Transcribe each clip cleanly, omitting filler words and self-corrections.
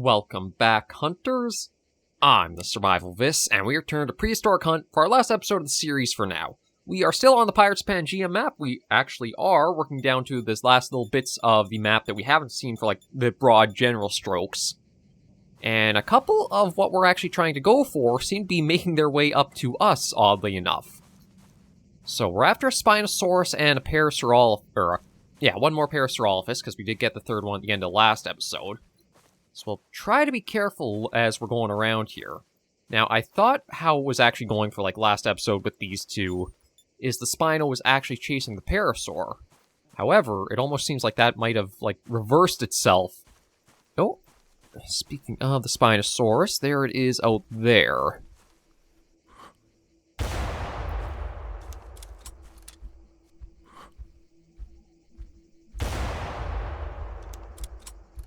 welcome back, hunters. I'm the SurvivalVis, and we return to Prehistoric Hunt for our last episode of the series for now. We are still on the Pirates of Pangaea map. We actually are working down to this last little bits of the map that we haven't seen for, like, the broad general strokes. And a couple of what we're actually trying to go for seem to be making their way up to us, oddly enough. So we're after a Spinosaurus and a one more Parasaurolophus, because we did get the third one at the end of the last episode. So we'll try to be careful as we're going around here. Now, I thought how it was actually going for, like, last episode with these two is the Spino was actually chasing the Parasaur. However, it almost seems like that might have, like, reversed itself. Oh, speaking of the Spinosaurus, there it is out there.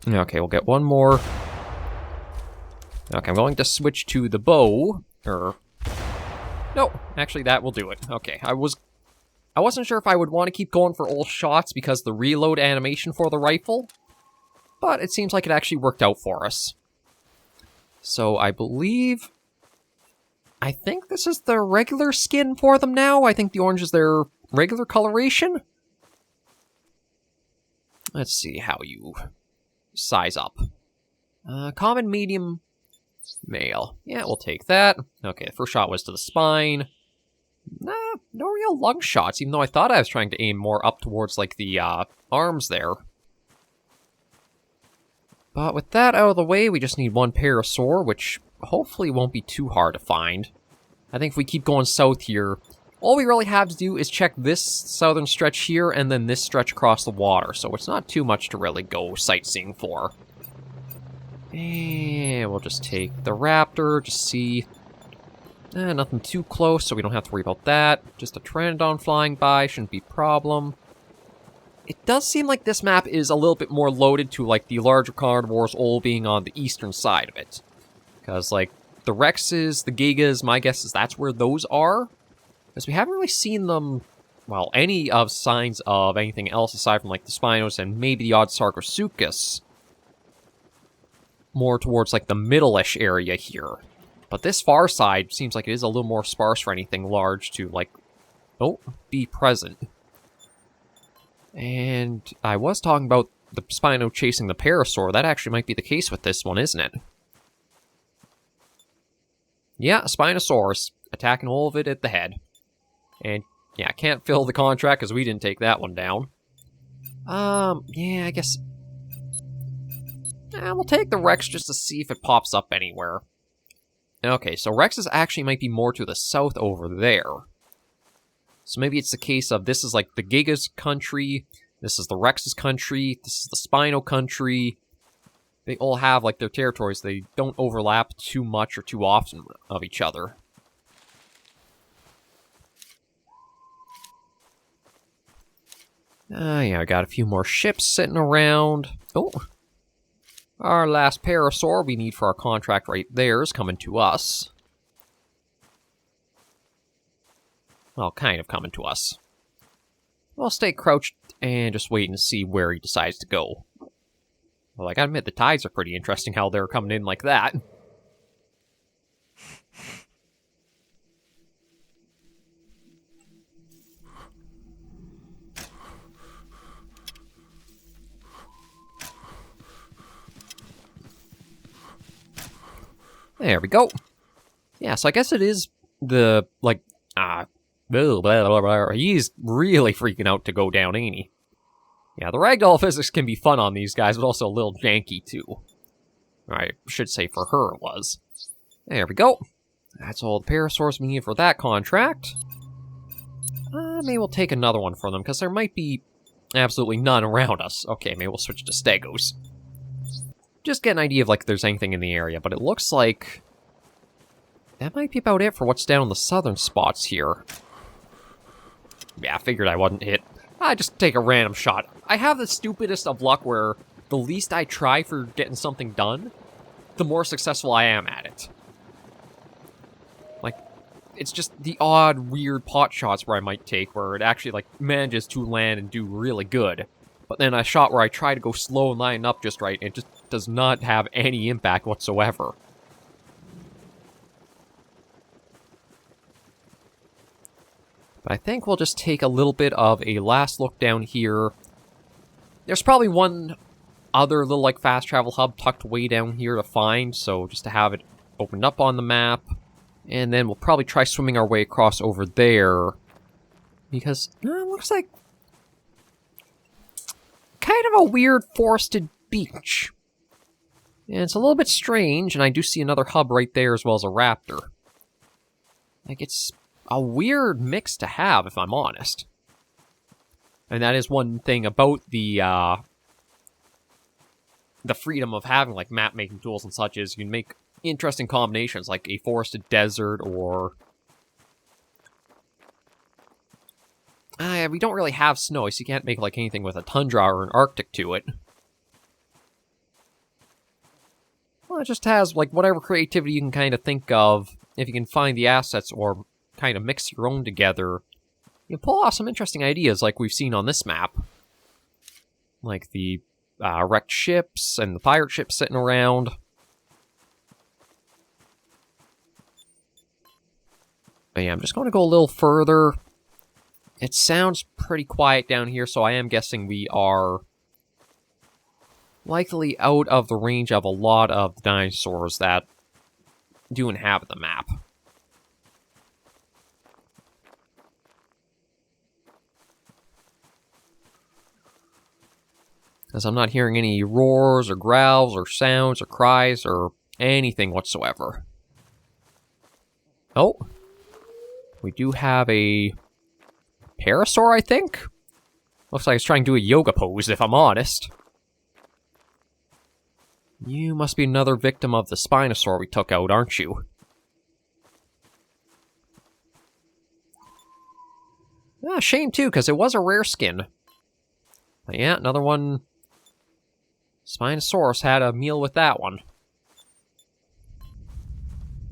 Okay, we'll get one more. Okay, I'm going to switch to the bow. No, actually that will do it. Okay, I wasn't sure if I would want to keep going for all shots because the reload animation for the rifle, but it seems like it actually worked out for us. So I think this is the regular skin for them now. I think the orange is their regular coloration. Let's see how you size up. Common, medium, male. Yeah, we'll take that. Okay, the first shot was to the spine. Nah, no real lung shots, even though I thought I was trying to aim more up towards, like, the arms there. But with that out of the way, we just need one Parasaur, which hopefully won't be too hard to find. I think if we keep going south here, all we really have to do is check this southern stretch here, and then this stretch across the water, so it's not too much to really go sightseeing for. And we'll just take the Raptor, just see. Nothing too close, so we don't have to worry about that. Just a Pteranodon flying by, shouldn't be a problem. It does seem like this map is a little bit more loaded to, like, the larger carnivores all being on the eastern side of it. Because, like, the Rexes, the Gigas, my guess is that's where those are. Because we haven't really seen them, well, any of signs of anything else aside from, like, the Spinos and maybe the odd Sarcosuchus. More towards, like, the middle-ish area here. But this far side seems like it is a little more sparse for anything large to, like, be present. And I was talking about the Spino chasing the Parasaur. That actually might be the case with this one, isn't it? Yeah, Spinosaurus. Attacking all of it at the head. And, yeah, I can't fill the contract because we didn't take that one down. Yeah, I guess. We'll take the Rex just to see if it pops up anywhere. Okay, so Rexes actually might be more to the south over there. So maybe it's the case of this is like the Giga's country, this is the Rex's country, this is the Spino country. They all have, like, their territories. They don't overlap too much or too often of each other. Yeah, I got a few more ships sitting around. Oh, our last Parasaur we need for our contract right there is coming to us. Well, kind of coming to us. We'll stay crouched and just wait and see where he decides to go. Well, I gotta admit, the tides are pretty interesting how they're coming in like that. There we go. Yeah, so I guess it is the, like, he's really freaking out to go down, ain't he? Yeah, the ragdoll physics can be fun on these guys, but also a little janky, too. I should say for her it was. There we go. That's all the Parasaurs we need for that contract. Maybe we'll take another one for them, because there might be absolutely none around us. Okay, maybe we'll switch to Stegos. Just get an idea of, like, if there's anything in the area, but it looks like that might be about it for what's down in the southern spots here. Yeah, I figured I wasn't hit. I just take a random shot. I have the stupidest of luck where the least I try for getting something done, the more successful I am at it. Like, it's just the odd, weird pot shots where I might take where it actually, like, manages to land and do really good. But then a shot where I try to go slow and line up just right, and it just does not have any impact whatsoever. But I think we'll just take a little bit of a last look down here. There's probably one other little, like, fast travel hub tucked way down here to find, so just to have it opened up on the map. And then we'll probably try swimming our way across over there. Because, it looks like kind of a weird forested beach. And it's a little bit strange, and I do see another hub right there as well as a raptor. Like, it's a weird mix to have, if I'm honest. And that is one thing about the freedom of having, like, map-making tools and such, is you can make interesting combinations, like a forested desert, or... we don't really have snow, so you can't make, like, anything with a tundra or an Arctic to it. Well, it just has, like, whatever creativity you can kind of think of, if you can find the assets or kind of mix your own together. You can pull off some interesting ideas, like we've seen on this map. Like the wrecked ships and the pirate ships sitting around. But yeah, I'm just going to go a little further. It sounds pretty quiet down here, so I am guessing we are likely out of the range of a lot of the dinosaurs that do inhabit the map. As I'm not hearing any roars or growls or sounds or cries or anything whatsoever. Oh. We do have a parasaur, I think? Looks like it's trying to do a yoga pose, if I'm honest. You must be another victim of the Spinosaur we took out, aren't you? Ah, shame too, because it was a rare skin. But yeah, another one. Spinosaurus had a meal with that one.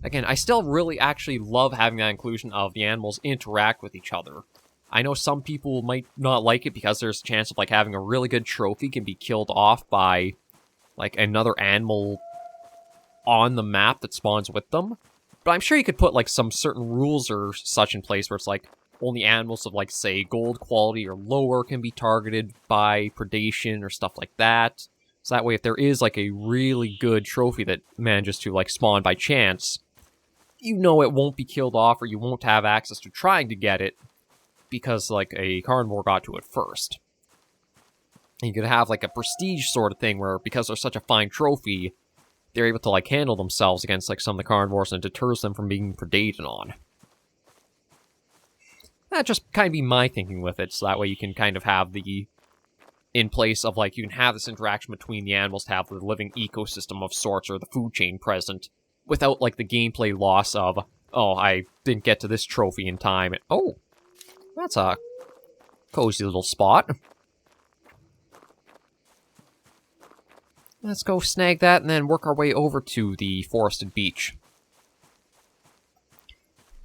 Again, I still really actually love having that inclusion of the animals interact with each other. I know some people might not like it because there's a chance of, like, having a really good trophy can be killed off by, like, another animal on the map that spawns with them. But I'm sure you could put, like, some certain rules or such in place where it's, like, only animals of, like, say, gold quality or lower can be targeted by predation or stuff like that. So that way, if there is, like, a really good trophy that manages to, like, spawn by chance, you know it won't be killed off or you won't have access to trying to get it because, like, a carnivore got to it first. And you could have, like, a prestige sort of thing where, because they're such a fine trophy, they're able to, like, handle themselves against, like, some of the carnivores and it deters them from being predated on. That just kind of be my thinking with it, so that way you can kind of have the... in place of, like, you can have this interaction between the animals to have the living ecosystem of sorts or the food chain present without, like, the gameplay loss of, oh, I didn't get to this trophy in time. Oh, that's a cozy little spot. Let's go snag that and then work our way over to the forested beach.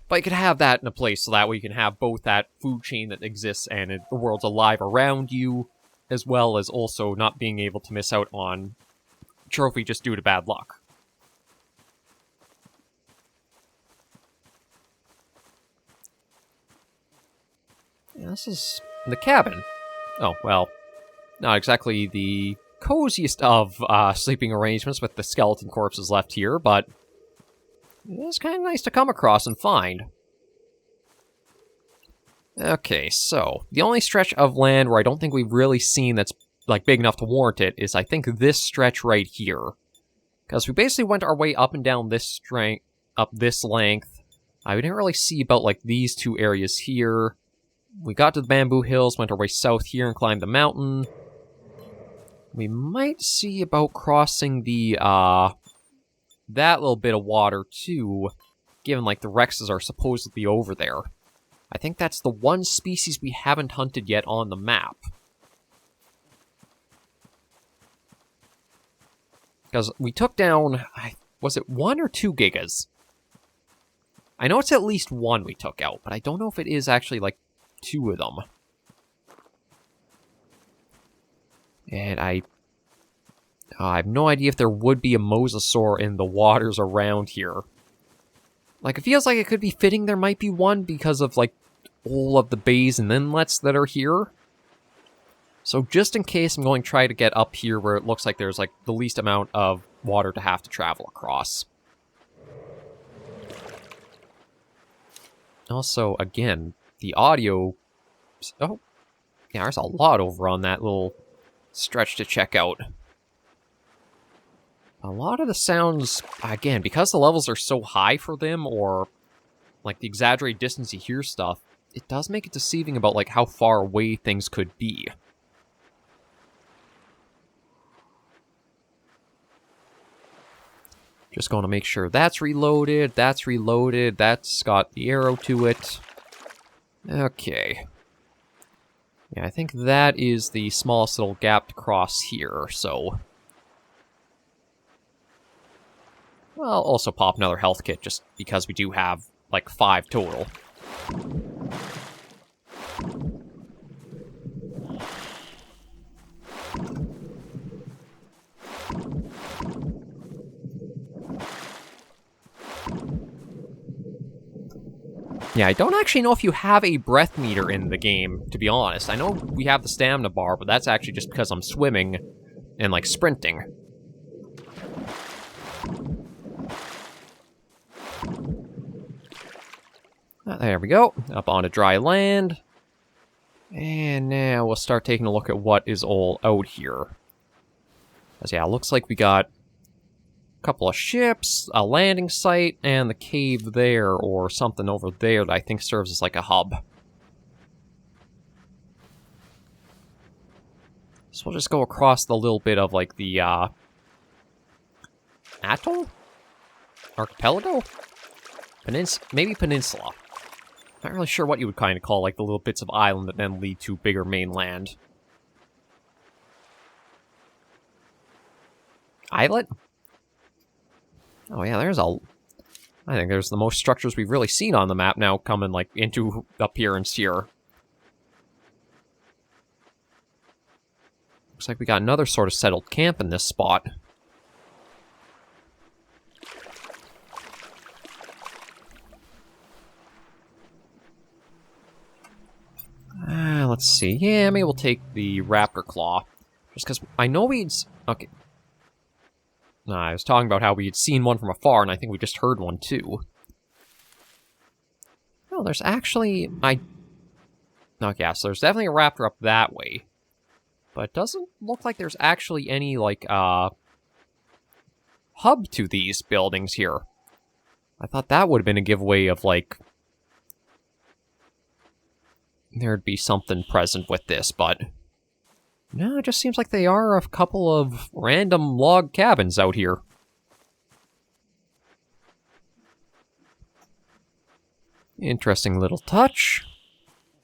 But you could have that in a place so that way you can have both that food chain that exists and the world's alive around you, as well as also not being able to miss out on trophy just due to bad luck. Yeah, this is the cabin. Oh, well, not exactly the coziest of sleeping arrangements with the skeleton corpses left here, but it is kind of nice to come across and find. Okay, so the only stretch of land where I don't think we've really seen that's, like, big enough to warrant it is, I think, this stretch right here. Because we basically went our way up and down this up this length. We didn't really see about, like, these two areas here. We got to the Bamboo Hills, went our way south here and climbed the mountain. We might see about crossing the, that little bit of water, too, given, like, the Rexes are supposedly over there. I think that's the one species we haven't hunted yet on the map. Because we took down, was it 1 or 2 gigas? I know it's at least 1 we took out, but I don't know if it is actually, like, 2 of them. And I have no idea if there would be a mosasaur in the waters around here. Like, it feels like it could be fitting there might be one because of, like, all of the bays and inlets that are here. So just in case, I'm going to try to get up here where it looks like there's, like, the least amount of water to have to travel across. Also, again, the audio... Oh, yeah, there's a lot over on that little stretch to check out. A lot of the sounds, again, because the levels are so high for them, or, like, the exaggerated distance you hear stuff, it does make it deceiving about, like, how far away things could be. Just going to make sure that's reloaded, that's got the arrow to it. Okay. Yeah, I think that is the smallest little gap to cross here, so... Well, I'll also pop another health kit, just because we do have, like, 5 total. Yeah, I don't actually know if you have a breath meter in the game, to be honest. I know we have the stamina bar, but that's actually just because I'm swimming and, like, sprinting. There we go. Up onto dry land. And now we'll start taking a look at what is all out here. Because, yeah, it looks like we got a couple of ships, a landing site, and the cave there, or something over there that I think serves as like a hub. So we'll just go across the little bit of like the atoll? Archipelago? Maybe peninsula. Not really sure what you would kind of call like the little bits of island that then lead to bigger mainland. Islet? Oh yeah, I think there's the most structures we've really seen on the map now coming, like, into appearance here. Looks like we got another sort of settled camp in this spot. Let's see. Yeah, maybe we'll take the raptor claw. Just because I know okay. I was talking about how we had seen one from afar, and I think we just heard one, too. Oh, there's actually... Okay, so there's definitely a raptor up that way. But it doesn't look like there's actually any, like, hub to these buildings here. I thought that would have been a giveaway of, like... There'd be something present with this, but... No, it just seems like they are a couple of random log cabins out here. Interesting little touch.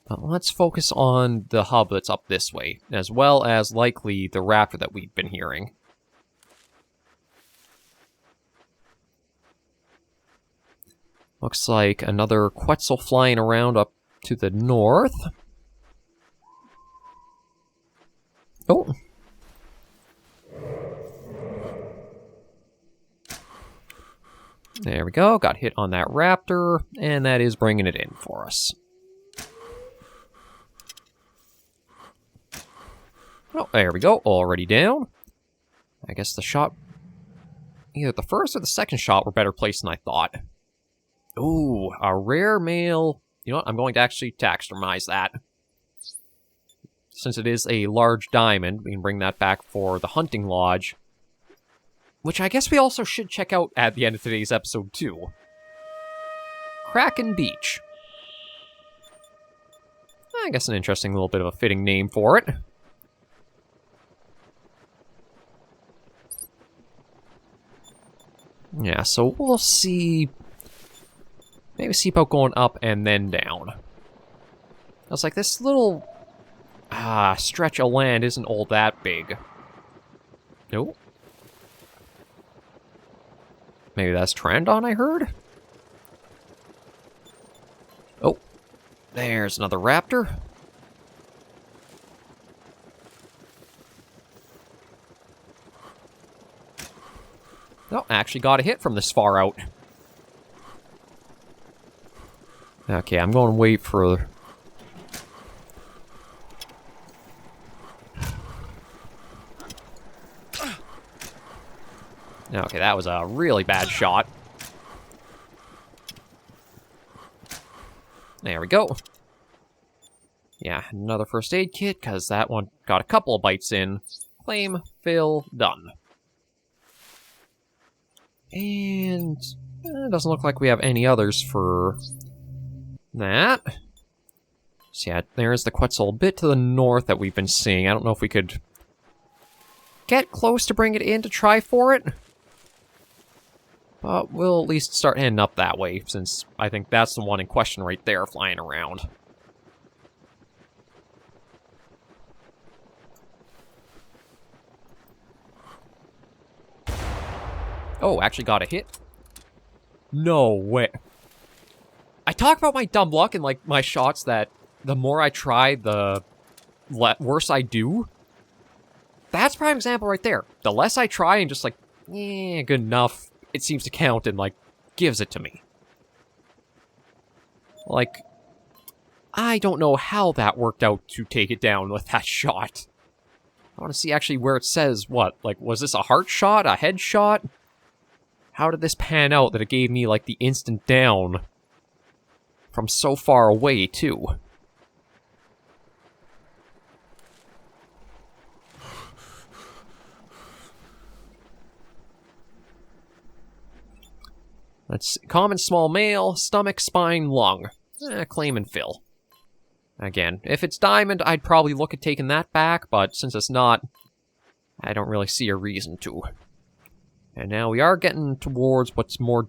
But let's focus on the hub that's up this way, as well as likely the raptor that we've been hearing. Looks like another Quetzal flying around up to the north. Oh. There we go. Got hit on that raptor, and that is bringing it in for us. Oh, there we go. Already down. I guess the shot... Either the first or the second shot were better placed than I thought. Ooh, a rare male... You know what? I'm going to actually taxidermize that. Since it is a large diamond, we can bring that back for the hunting lodge. Which I guess we also should check out at the end of today's episode, too. Kraken Beach. I guess an interesting little bit of a fitting name for it. Yeah, so we'll see... Maybe see about going up and then down. I was like, this little... stretch of land isn't all that big. Nope. Maybe that's Trandon I heard? Oh. There's another raptor. Oh, I actually got a hit from this far out. Okay, I'm going to wait for... Okay, that was a really bad shot. There we go. Yeah, another first aid kit, because that one got a couple of bites in. Claim, fill, done. And it doesn't look like we have any others for that. So yeah, there's the Quetzal a bit to the north that we've been seeing. I don't know if we could get close to bring it in to try for it. But we'll at least start heading up that way, since I think that's the one in question right there flying around. Oh, actually got a hit. No way. I talk about my dumb luck and, like, my shots that the more I try, the worse I do. That's a prime example right there. The less I try and just, like, good enough, it seems to count and, like, gives it to me. Like, I don't know how that worked out to take it down with that shot. I want to see actually where it says what. Like, was this a heart shot? A head shot? How did this pan out that it gave me, like, the instant down from so far away, too? That's common small male, stomach, spine, lung. Claim and fill. Again, if it's diamond, I'd probably look at taking that back, but since it's not, I don't really see a reason to. And now we are getting towards what's more...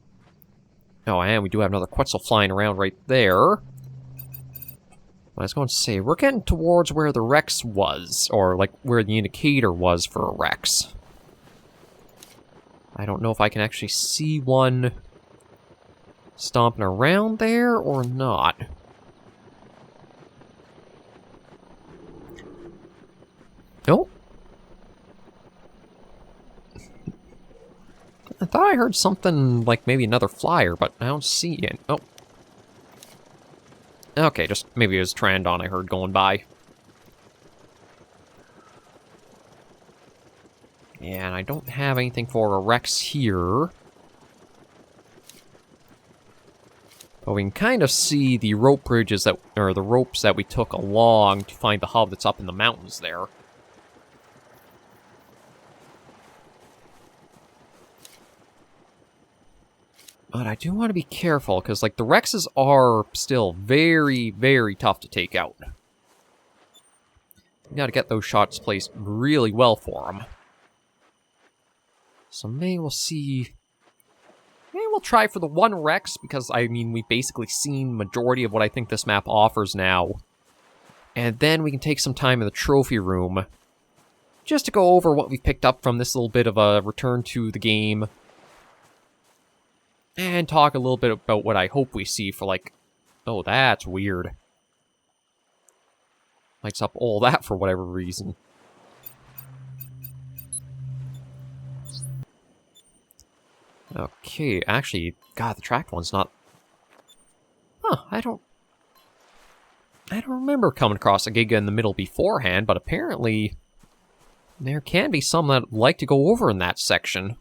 Oh, and we do have another Quetzal flying around right there. I was going to say, we're getting towards where the Rex was, or like where the indicator was for a Rex. I don't know if I can actually see one stomping around there or not. Nope. I thought I heard something like maybe another flyer, but I don't see it. Oh. Okay, just maybe it was Trandon I heard going by. Yeah, and I don't have anything for a Rex here. But we can kind of see the rope bridges that, or the ropes that we took along to find the hub that's up in the mountains there. But I do want to be careful, because, like, the Rexes are still very, very tough to take out. You gotta get those shots placed really well for them. So maybe we'll see... Maybe we'll try for the one Rex, because, I mean, we've basically seen majority of what I think this map offers now. And then we can take some time in the trophy room, just to go over what we've picked up from this little bit of a return to the game. And talk a little bit about what I hope we see for, like... Oh, that's weird. Lights up all that for whatever reason. Okay, actually, God, the tracked one's not... Huh, I don't remember coming across a Giga in the middle beforehand, but apparently... There can be some that like to go over in that section.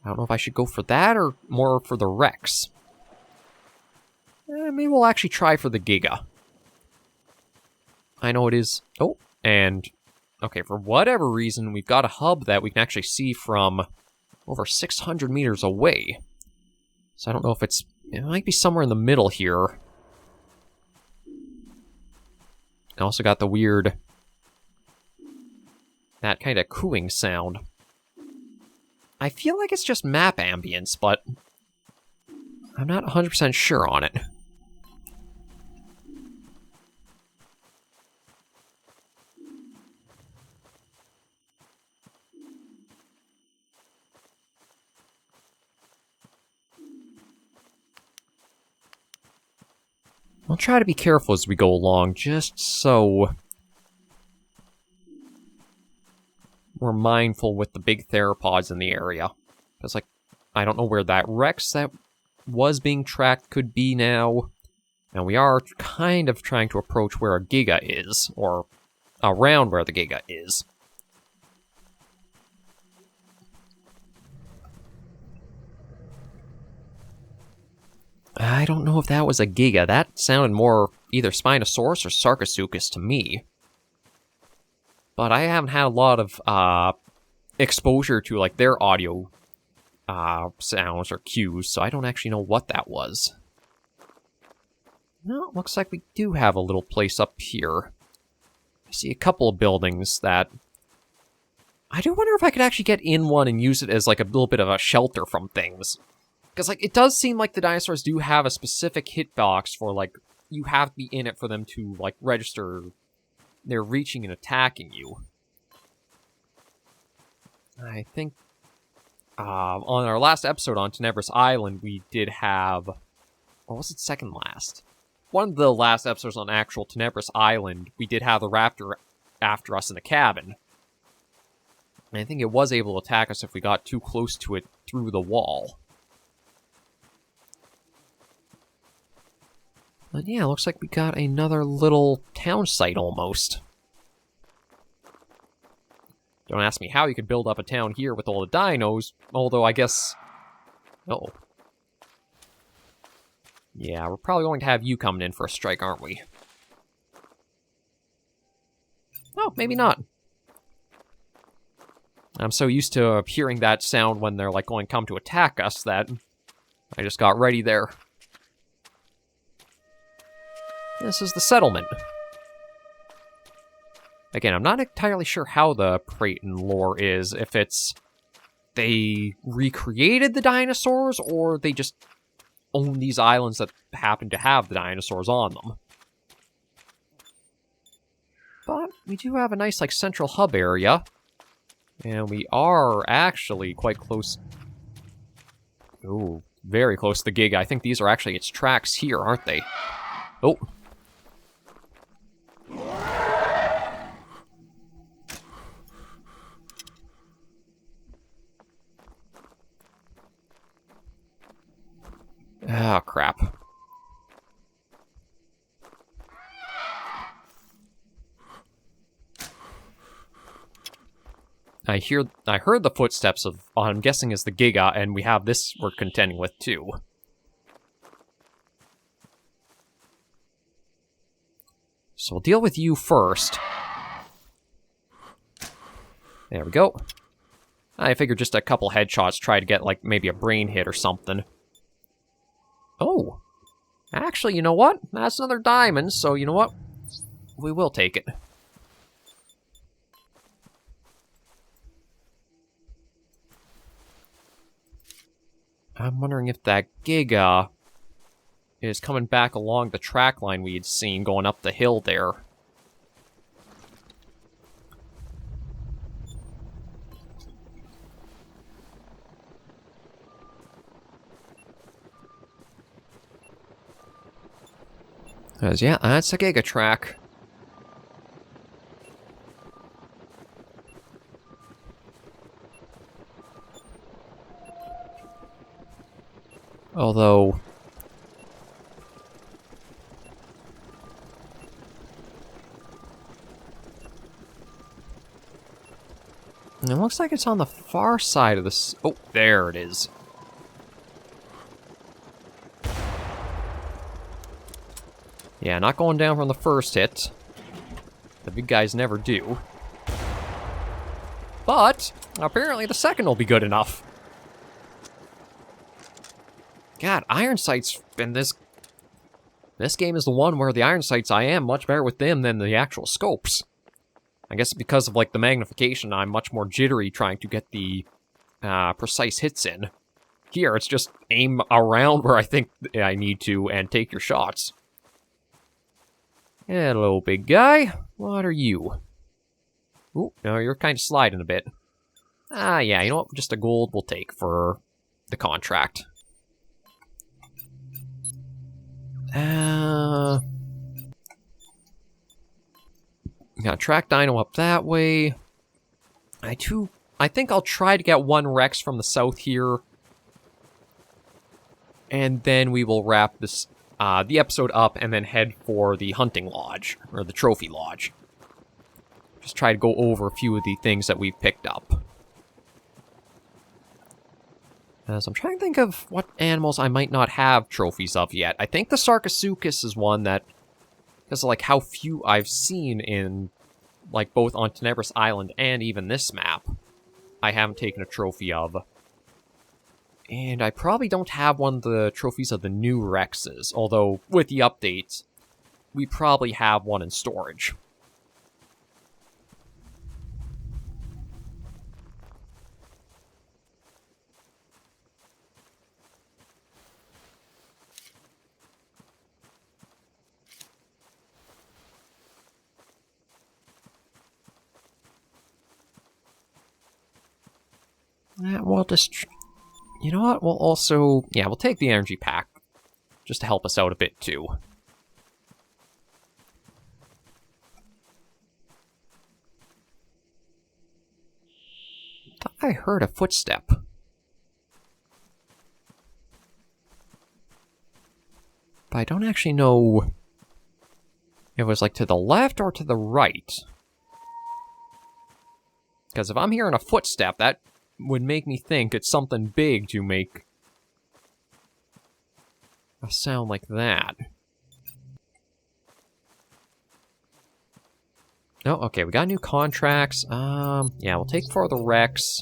I don't know if I should go for that or more for the Rex. Maybe we'll actually try for the Giga. I know it is... Oh, and... Okay, for whatever reason, we've got a hub that we can actually see from over 600 meters away. So I don't know if it's... It might be somewhere in the middle here. I also got the weird... That kind of cooing sound. I feel like it's just map ambience, but I'm not 100% sure on it. I'll try to be careful as we go along, just so more mindful with the big theropods in the area. Because, like, I don't know where that Rex that was being tracked could be now. And we are kind of trying to approach where a Giga is, or around where the Giga is. I don't know if that was a Giga. That sounded more either Spinosaurus or Sarcosuchus to me. But I haven't had a lot of exposure to, like, their audio sounds or cues, so I don't actually know what that was. No, it looks like we do have a little place up here. I see a couple of buildings that... I do wonder if I could actually get in one and use it as, like, a little bit of a shelter from things. Because, like, it does seem like the dinosaurs do have a specific hitbox for, like, you have to be in it for them to, like, register they're reaching and attacking you. I think on our last episode on Tenebris Island, we did have... Or was it second last? One of the last episodes on actual Tenebris Island, we did have the raptor after us in the cabin. And I think it was able to attack us if we got too close to it through the wall. But yeah, looks like we got another little town site almost. Don't ask me how you could build up a town here with all the dinos, although I guess... Uh-oh. Yeah, we're probably going to have you coming in for a strike, aren't we? Oh, maybe not. I'm so used to hearing that sound when they're, like, going to come to attack us that I just got ready there. This is the settlement. Again, I'm not entirely sure how the Praeton lore is, if it's they recreated the dinosaurs, or they just own these islands that happen to have the dinosaurs on them. But we do have a nice, like, central hub area, and we are actually quite close. Ooh, very close to the Giga. I think these are actually its tracks here, aren't they? Oh. Ah, crap. I heard the footsteps of, I'm guessing is the Giga, and we have this we're contending with too. So we'll deal with you first. There we go. I figured just a couple headshots, try to get, like, maybe a brain hit or something. Oh. Actually, you know what? That's another diamond, so you know what? We will take it. I'm wondering if that Giga is coming back along the track line we had seen going up the hill there. Because, yeah, that's a Giga track. Although... it looks like it's on the far side of this... Oh, there it is. Yeah, not going down from the first hit. The big guys never do. But, apparently the second will be good enough. God, iron sights in this game is the one where the iron sights, I am much better with them than the actual scopes. I guess because of, like, the magnification, I'm much more jittery trying to get the precise hits in. Here, it's just aim around where I think I need to and take your shots. Hello, big guy. What are you? Ooh, no, you're kind of sliding a bit. Ah, yeah, you know what? Just a gold we'll take for the contract. Got track dino up that way. I think I'll try to get one Rex from the south here. And then we will wrap this the episode up and then head for the hunting lodge, or the trophy lodge. Just try to go over a few of the things that we've picked up. So I'm trying to think of what animals I might not have trophies of yet. I think the Sarcosuchus is one that, because of like how few I've seen in, like both on Tenebris Island and even this map, I haven't taken a trophy of. And I probably don't have one of the trophies of the new Rexes, although with the updates, we probably have one in storage. We'll just... You know what? We'll also... Yeah, we'll take the energy pack, just to help us out a bit, too. I thought I heard a footstep. But I don't actually know if it was, like, to the left or to the right. Because if I'm hearing a footstep, that would make me think it's something big to make a sound like that. Oh, okay, we got new contracts. Yeah, we'll take for the Rex.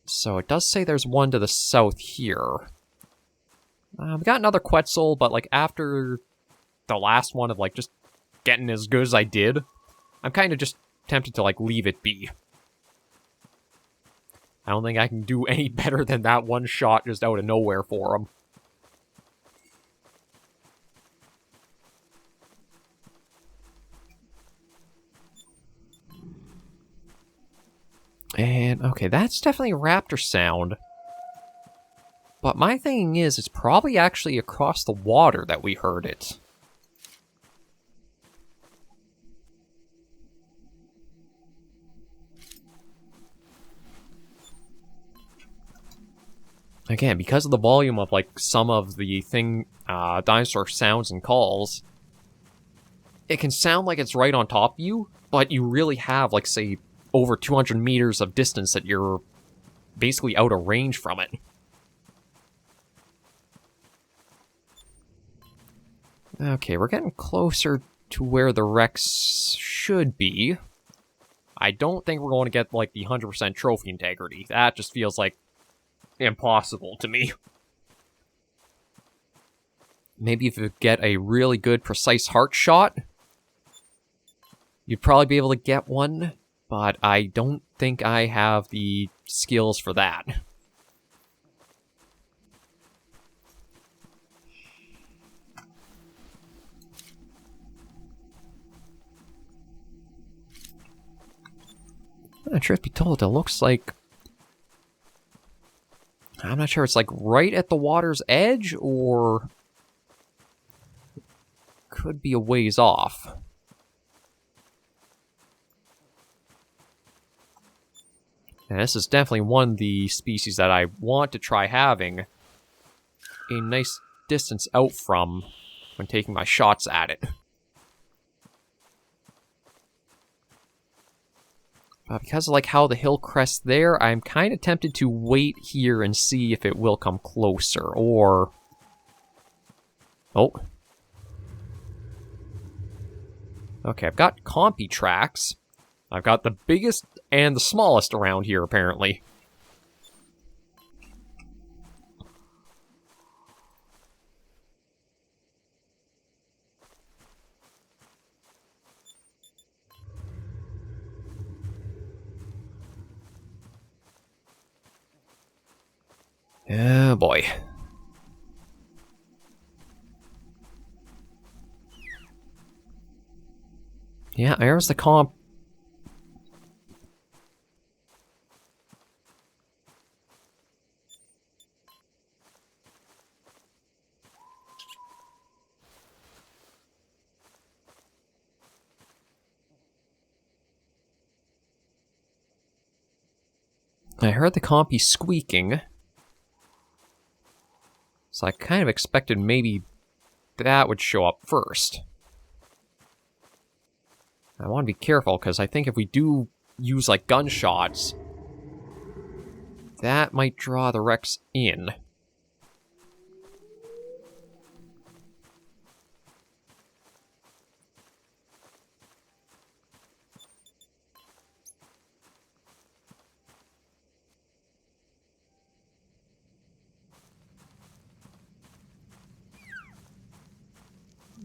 So it does say there's one to the south here. We got another Quetzal, but like after the last one of like just getting as good as I did, I'm kind of just tempted to like leave it be. I don't think I can do any better than that one shot just out of nowhere for him. And, okay, that's definitely a raptor sound. But my thinking is, it's probably actually across the water that we heard it. Again, because of the volume of, like, some of the dinosaur sounds and calls, it can sound like it's right on top of you, but you really have, like, say, over 200 meters of distance that you're basically out of range from it. Okay, we're getting closer to where the Rex should be. I don't think we're going to get, like, the 100% trophy integrity. That just feels like impossible to me. Maybe if you get a really good, precise heart shot, you'd probably be able to get one, but I don't think I have the skills for that. Truth be told, it looks like... I'm not sure, it's like right at the water's edge, or... could be a ways off. And this is definitely one of the species that I want to try having a nice distance out from when taking my shots at it. But because of like how the hill crests there, I'm kind of tempted to wait here and see if it will come closer, or... Oh. Okay, I've got compy tracks. I've got the biggest and the smallest around here, apparently. Oh boy. Yeah, there's the comp. I heard the compy squeaking. So I kind of expected maybe that would show up first. I want to be careful, because I think if we do use, like, gunshots, that might draw the Rex in.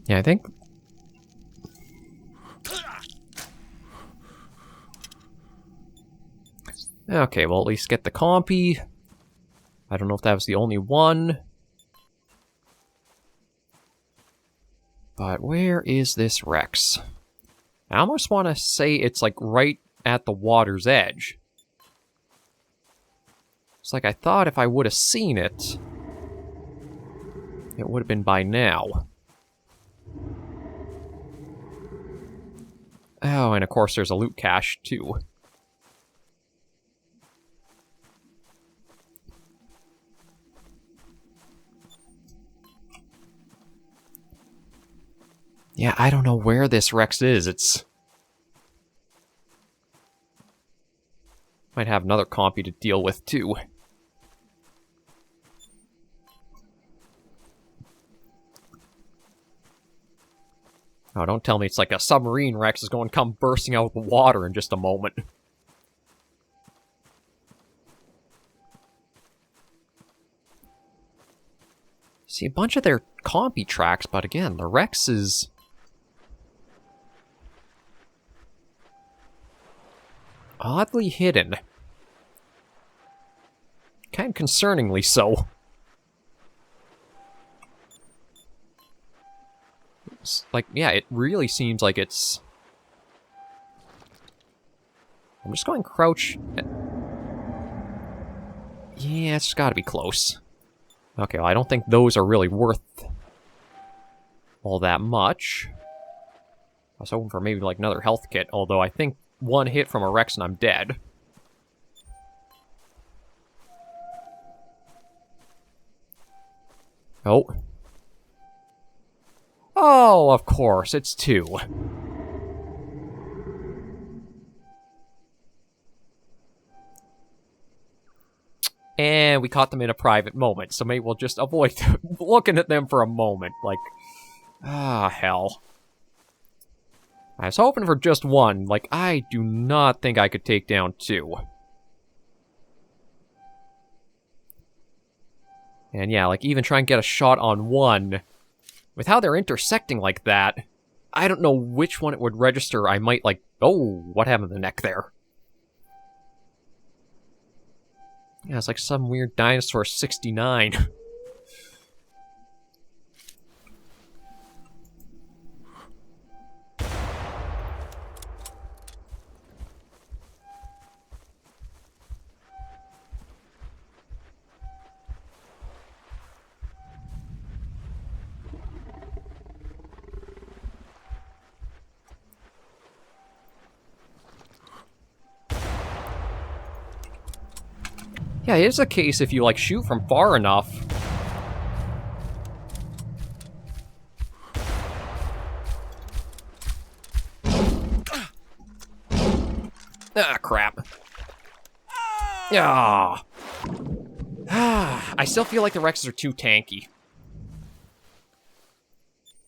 Yeah, I think... Okay, well, at least get the compy. I don't know if that was the only one. But where is this Rex? I almost want to say it's, like, right at the water's edge. It's like I thought if I would have seen it, it would have been by now. Oh, and of course there's a loot cache, too. Yeah, I don't know where this Rex is. It's... Might have another compy to deal with, too. Oh, don't tell me it's like a submarine Rex is going to come bursting out of the water in just a moment. See, a bunch of their compy tracks, but again, the Rex is... oddly hidden. Kind of concerningly so. It's like, yeah, it really seems like it's... I'm just going crouch... Yeah, it's gotta be close. Okay, well, I don't think those are really worth all that much. I was hoping for maybe, like, another health kit, although I think one hit from a Rex and I'm dead. Oh. Oh, of course, it's two. And we caught them in a private moment, so maybe we'll just avoid looking at them for a moment. Like, hell. I was hoping for just one. Like, I do not think I could take down two. And yeah, like, even try and get a shot on one, with how they're intersecting like that, I don't know which one it would register. I might, like, oh, what happened to the neck there? Yeah, it's like some weird dinosaur 69. Yeah, it is a case if you, like, shoot from far enough. Ah, crap. Ah. I still feel like the Rexes are too tanky.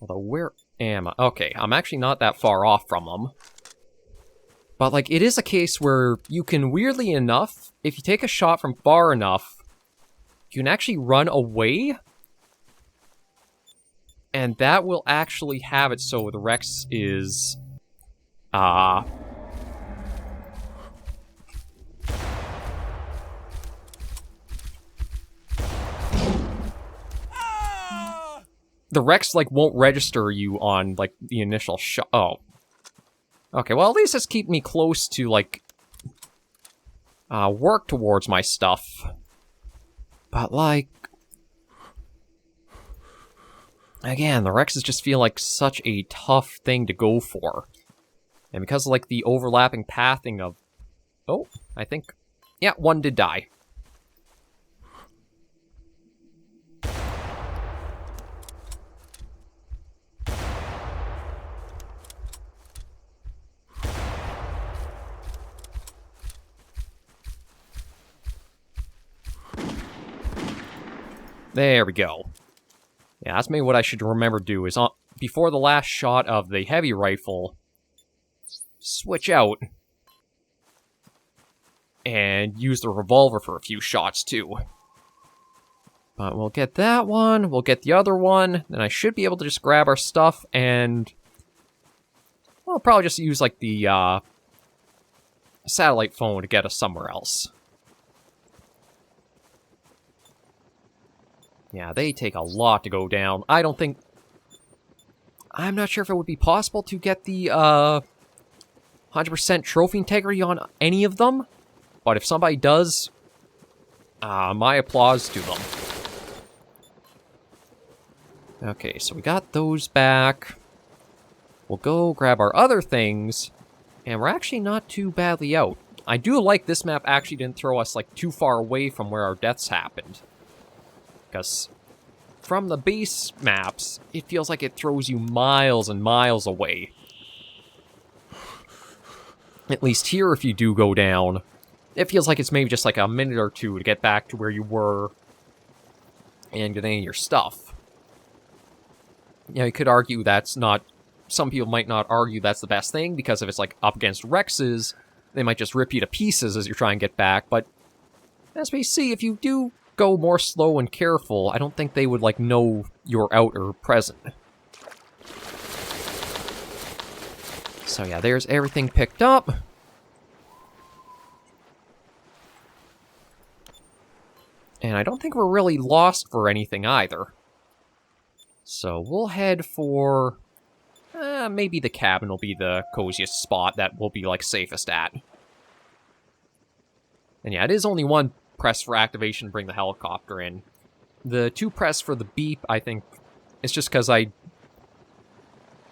Although, where am I? Okay, I'm actually not that far off from them. But, like, it is a case where you can, weirdly enough, if you take a shot from far enough, you can actually run away. And that will actually have it so the Rex is... The Rex, like, won't register you on, like, the initial shot. Oh. Okay, well, at least it's keep me close to, like, work towards my stuff. But, like... Again, the Rexes just feel like such a tough thing to go for. And because of, like, the overlapping pathing of... Oh, I think Yeah, one did die. There we go. Yeah, that's maybe what I should remember to do, is before the last shot of the heavy rifle, switch out and use the revolver for a few shots, too. But we'll get that one, we'll get the other one, then I should be able to just grab our stuff and... well, I'll probably just use, like, the, satellite phone to get us somewhere else. Yeah, they take a lot to go down. I don't think... I'm not sure if it would be possible to get the, 100% trophy integrity on any of them. But if somebody does, my applause to them. Okay, so we got those back. We'll go grab our other things, and we're actually not too badly out. I do like this map actually didn't throw us, like, too far away from where our deaths happened. Because from the base maps, it feels like it throws you miles and miles away. At least here, if you do go down, it feels like it's maybe just like a minute or two to get back to where you were and get any of your stuff. You know, you could argue that's not... some people might not argue that's the best thing, because if it's like up against Rexes, they might just rip you to pieces as you're trying to get back, but as we see, if you do go more slow and careful, I don't think they would, like, know you're out or present. So yeah, there's everything picked up. And I don't think we're really lost for anything either. So we'll head for... maybe the cabin will be the coziest spot that we'll be, like, safest at. And yeah, it is only one press for activation to bring the helicopter in. The 2 press for the beep, I think, it's just because I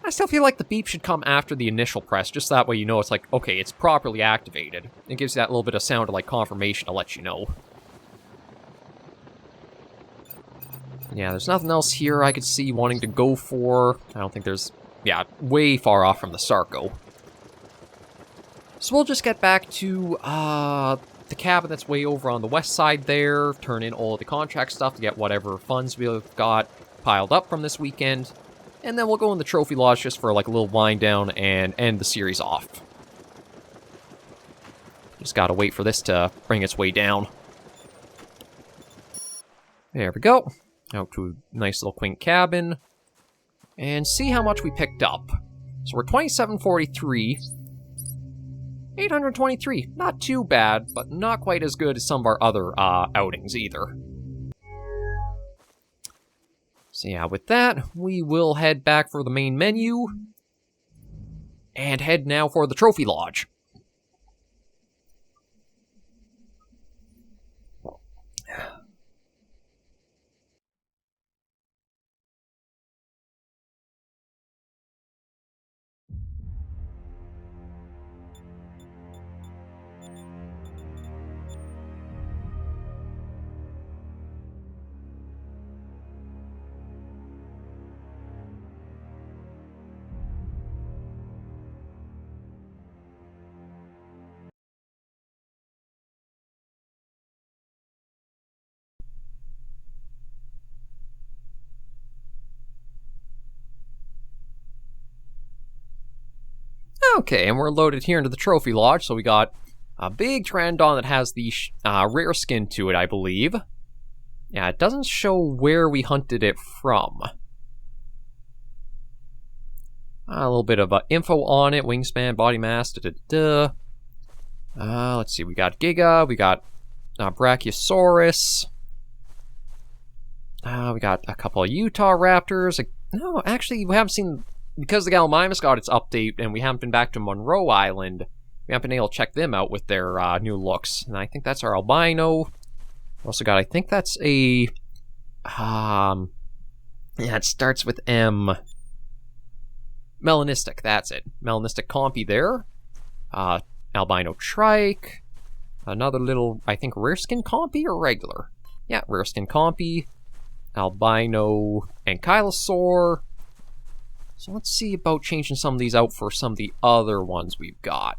still feel like the beep should come after the initial press, just that way you know it's like, okay, it's properly activated. It gives you that little bit of sound of, like, confirmation to let you know. Yeah, there's nothing else here I could see wanting to go for. I don't think there's... yeah, way far off from the Sarco. So we'll just get back to, the cabin that's way over on the west side there, turn in all the contract stuff to get whatever funds we've got piled up from this weekend, and then we'll go in the trophy lodge just for, like, a little wind down and end the series off. Just gotta wait for this to bring its way down. There we go. Out to a nice little quaint cabin. And see how much we picked up. So we're 2743. 823. Not too bad, but not quite as good as some of our other outings either. So yeah, with that, we will head back for the main menu. And head now for the trophy lodge. Okay, and we're loaded here into the trophy lodge, so we got a big Pteranodon that has the rare skin to it, I believe. Yeah, it doesn't show where we hunted it from. A little bit of info on it, wingspan, body mass, da-da-da. Let's see, we got Giga, we got Brachiosaurus. We got a couple of Utah Raptors. No, actually, we haven't seen... because the Gallimimus got its update and we haven't been back to Monroe Island, we haven't been able to check them out with their new looks. And I think that's our albino. We also got, I think that's a... yeah, it starts with M. Melanistic, that's it. Melanistic compy there. Albino trike. Another little, I think, rare skin compy or regular? Yeah, rare skin compy. Albino ankylosaur. So let's see about changing some of these out for some of the other ones we've got.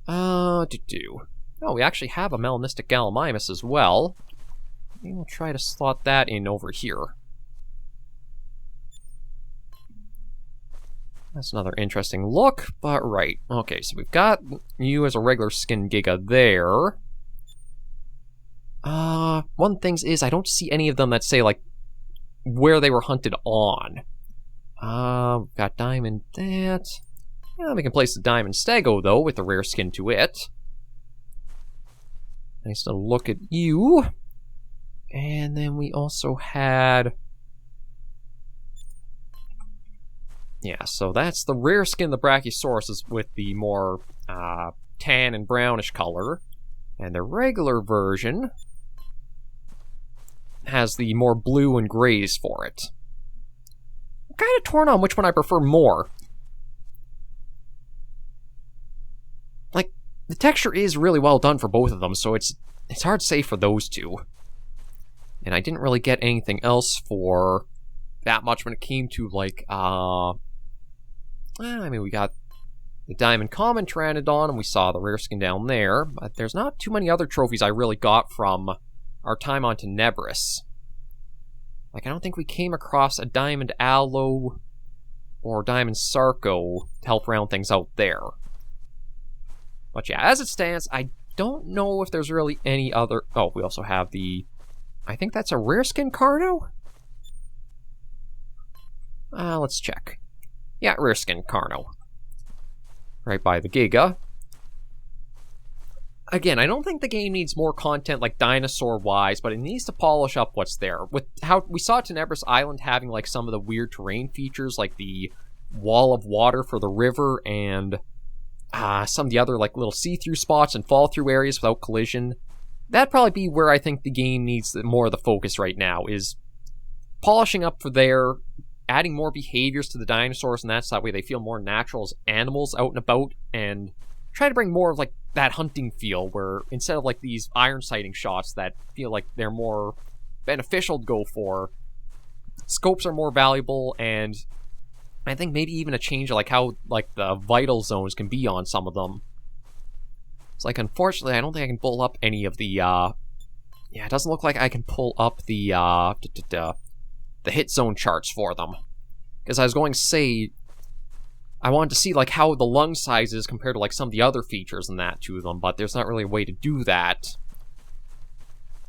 Oh, we actually have a melanistic gallimimus as well. Maybe we'll try to slot that in over here. That's another interesting look, but right. Okay, so we've got you as a regular skin Giga there. One thing is, I don't see any of them that say, like, where they were hunted on. We've got Diamond that. Yeah, we can place the Diamond Stego, though, with the rare skin to it. Nice to look at you. And then we also had... Yeah, so that's the rare skin of the Brachiosaurus with the more tan and brownish color. And the regular version has the more blue and grays for it. I'm kind of torn on which one I prefer more. Like, the texture is really well done for both of them, so it's hard to say for those two. And I didn't really get anything else for that much when it came to, like, I mean, we got the Diamond Common Pteranodon, and we saw the rare skin down there, but there's not too many other trophies I really got from our time on Tenebris. Like, I don't think we came across a Diamond Aloe or Diamond Sarco to help round things out there. But yeah, as it stands, I don't know if there's really any other... Oh, we also have the... I think that's a rare skin Carno? Let's check. Yeah, rare skin Carno. Right by the Giga. Again, I don't think the game needs more content, like, dinosaur-wise, but it needs to polish up what's there. With how we saw Tenebris Island having, like, some of the weird terrain features, like the wall of water for the river, and some of the other, like, little see-through spots and fall-through areas without collision. That'd probably be where I think the game needs more of the focus right now, is polishing up for there, adding more behaviors to the dinosaurs, and that's that way they feel more natural as animals out and about, and try to bring more of, like, that hunting feel, where instead of, like, these iron sighting shots that feel like they're more beneficial to go for, scopes are more valuable, and I think maybe even a change of, like, how, like, the vital zones can be on some of them. It's like, unfortunately, I don't think I can pull up any of the, yeah, it doesn't look like I can pull up the hit zone charts for them. Because I was going to say, I wanted to see, like, how the lung size is compared to, like, some of the other features and that to them, but there's not really a way to do that.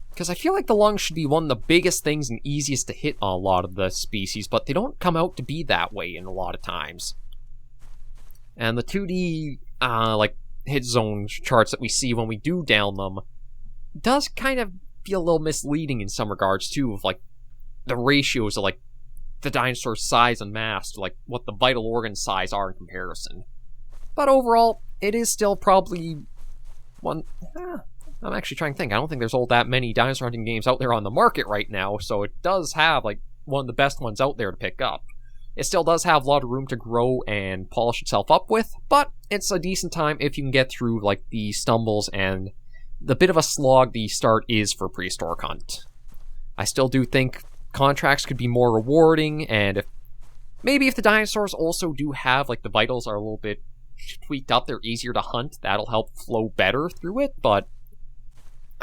Because I feel like the lungs should be one of the biggest things and easiest to hit on a lot of the species, but they don't come out to be that way in a lot of times. And the 2D, like, hit zone charts that we see when we do down them does kind of be a little misleading in some regards, too, of, like, the ratios of, like, the dinosaur's size and mass to, like, what the vital organ size are in comparison. But overall, it is still probably one... I'm actually trying to think. I don't think there's all that many dinosaur hunting games out there on the market right now, so it does have, like, one of the best ones out there to pick up. It still does have a lot of room to grow and polish itself up with, but it's a decent time if you can get through, like, the stumbles and the bit of a slog the start is for Prehistoric Hunt. I still do think contracts could be more rewarding, and maybe if the dinosaurs also do have, like, the vitals are a little bit tweaked up, they're easier to hunt, that'll help flow better through it, but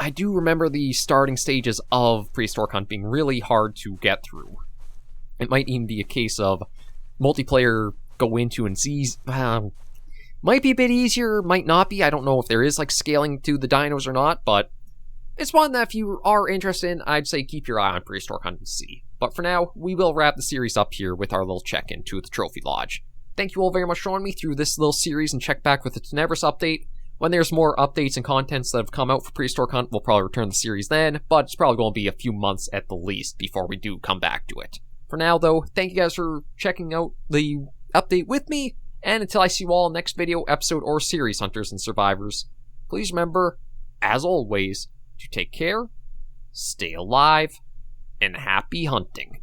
I do remember the starting stages of Prehistoric Hunt being really hard to get through. It might even be a case of multiplayer go into and see, might be a bit easier, might not be, I don't know if there is, like, scaling to the dinos or not, but it's one that if you are interested in, I'd say keep your eye on Prehistoric Hunt and see. But for now, we will wrap the series up here with our little check-in to the Trophy Lodge. Thank you all very much for joining me through this little series, and check back with the Tenebris update. When there's more updates and contents that have come out for Prehistoric Hunt, we'll probably return the series then, but it's probably going to be a few months at the least before we do come back to it. For now, though, thank you guys for checking out the update with me, and until I see you all in the next video, episode, or series, Hunters and Survivors, please remember, as always, to take care, stay alive, and happy hunting.